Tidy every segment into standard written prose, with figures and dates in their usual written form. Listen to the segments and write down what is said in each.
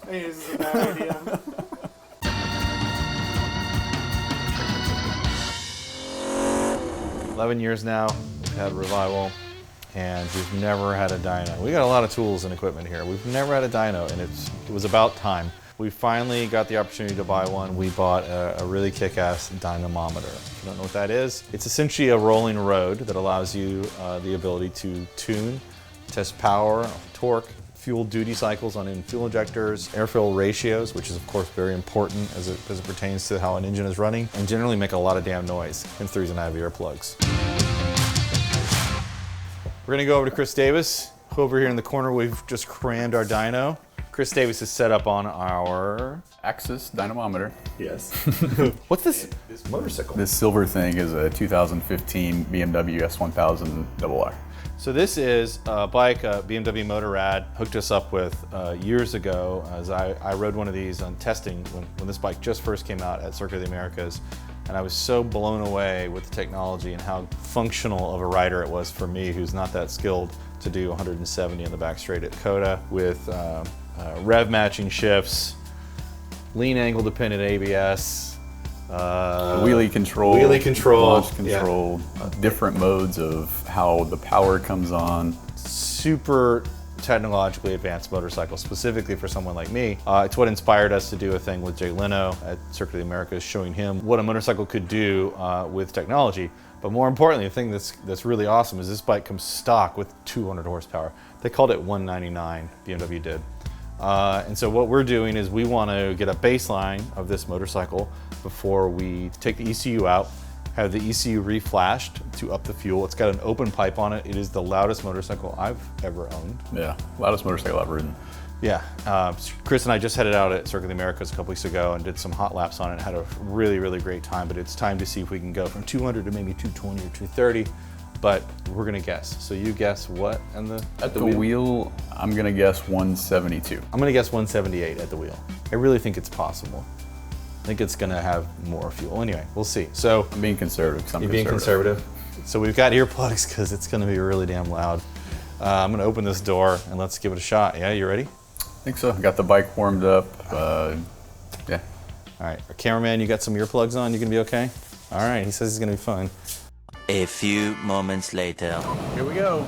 Hey, this is a bad idea. "11 years now, we've had Revival, and we've never had a dyno. We got a lot of tools and equipment here. We've never had a dyno, and it was about time. We finally got the opportunity to buy one. We bought a really kick-ass dynamometer. If you don't know what that is, it's essentially a rolling road that allows you the ability to tune, test power, torque, fuel duty cycles on fuel injectors, air-fuel ratios, which is of course very important as it pertains to how an engine is running, and generally make a lot of damn noise, hence the reason I have earplugs. We're gonna go over to Chris Davis. Over here in the corner, we've just crammed our dyno. Chris Davis is set up on our Axis Dynamometer. Yes. What's this motorcycle? This silver thing is a 2015 BMW S1000RR. So this is a bike BMW Motorrad hooked us up with years ago, as I rode one of these on testing when this bike just first came out at Circuit of the Americas. And I was so blown away with the technology and how functional of a rider it was for me, who's not that skilled, to do 170 in the back straight at Coda with rev matching shifts, lean angle dependent ABS, wheelie control, launch control, different modes of how the power comes on. Super technologically advanced motorcycle, specifically for someone like me. It's what inspired us to do a thing with Jay Leno at Circuit of the Americas, showing him what a motorcycle could do with technology. But more importantly, the thing that's really awesome is this bike comes stock with 200 horsepower. They called it 199, BMW did. And so what we're doing is we want to get a baseline of this motorcycle before we take the ECU out, have the ECU reflashed to up the fuel. It's got an open pipe on it. It is the loudest motorcycle I've ever owned. Yeah, loudest motorcycle I've ridden. Yeah, Chris and I just headed out at Circuit of the Americas a couple weeks ago and did some hot laps on it. Had a really, really great time, but it's time to see if we can go from 200 to maybe 220 or 230, but we're gonna guess. So you guess what at the wheel? I'm gonna guess 172. I'm gonna guess 178 at the wheel. I really think it's possible. I think it's gonna have more fuel. Anyway, we'll see. So I'm being conservative. You're being conservative? So we've got earplugs because it's gonna be really damn loud. I'm gonna open this door and let's give it a shot. Yeah, you ready? I think so. Got the bike warmed up. Yeah. All right, our cameraman, you got some earplugs on? You gonna be okay? All right, he says it's gonna be fun. A few moments later. Here we go.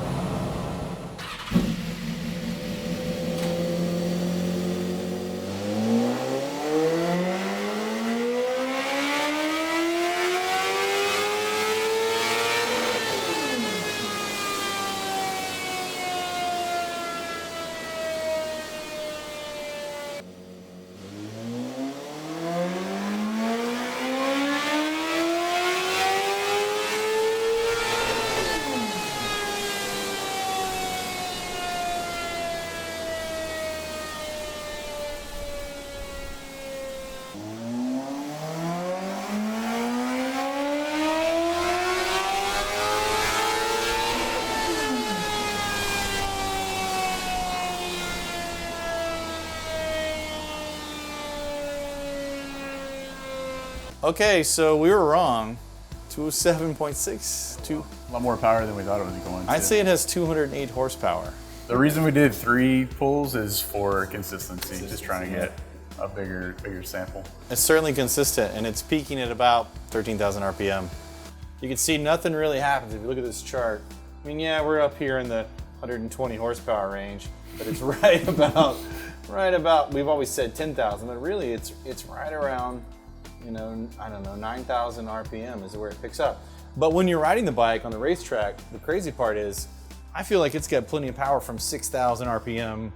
Okay, so we were wrong. 207.6. A lot more power than we thought it was going to. I'd say it has 208 horsepower. The reason we did 3 pulls is for consistency, just trying to get a bigger sample. It's certainly consistent, and it's peaking at about 13,000 RPM. You can see nothing really happens if you look at this chart. I mean, yeah, we're up here in the 120 horsepower range, but it's right about, we've always said 10,000, but really it's right around, you know, I don't know, 9,000 RPM is where it picks up. But when you're riding the bike on the racetrack, the crazy part is, I feel like it's got plenty of power from 6,000 RPM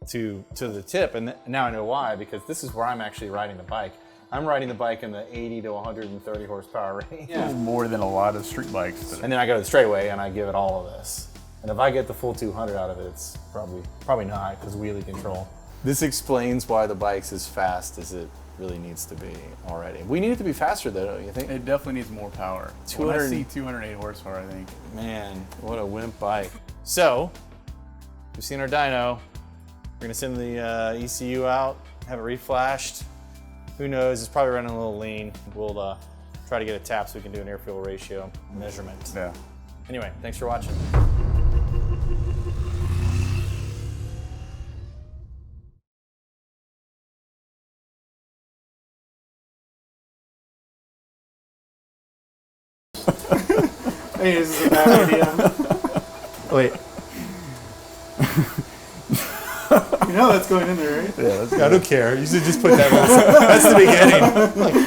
to the tip, and now I know why, because this is where I'm actually riding the bike. I'm riding the bike in the 80 to 130 horsepower range. Yeah. More than a lot of street bikes today. And then I go to the straightaway and I give it all of this. And if I get the full 200 out of it, it's probably not, because wheelie control. This explains why the bike's as fast as it really needs to be already. We need it to be faster though, don't you think? It definitely needs more power. When I see 208 horsepower, I think. Man, what a wimp bike. So, we've seen our dyno. We're gonna send the ECU out, have it reflashed. Who knows, it's probably running a little lean. We'll try to get a tap so we can do an air-fuel ratio measurement. Yeah. Anyway, thanks for watching. Hey, this is a bad idea. Wait. You know that's going in there, right? Yeah, I don't care. You should just put that. That's the beginning.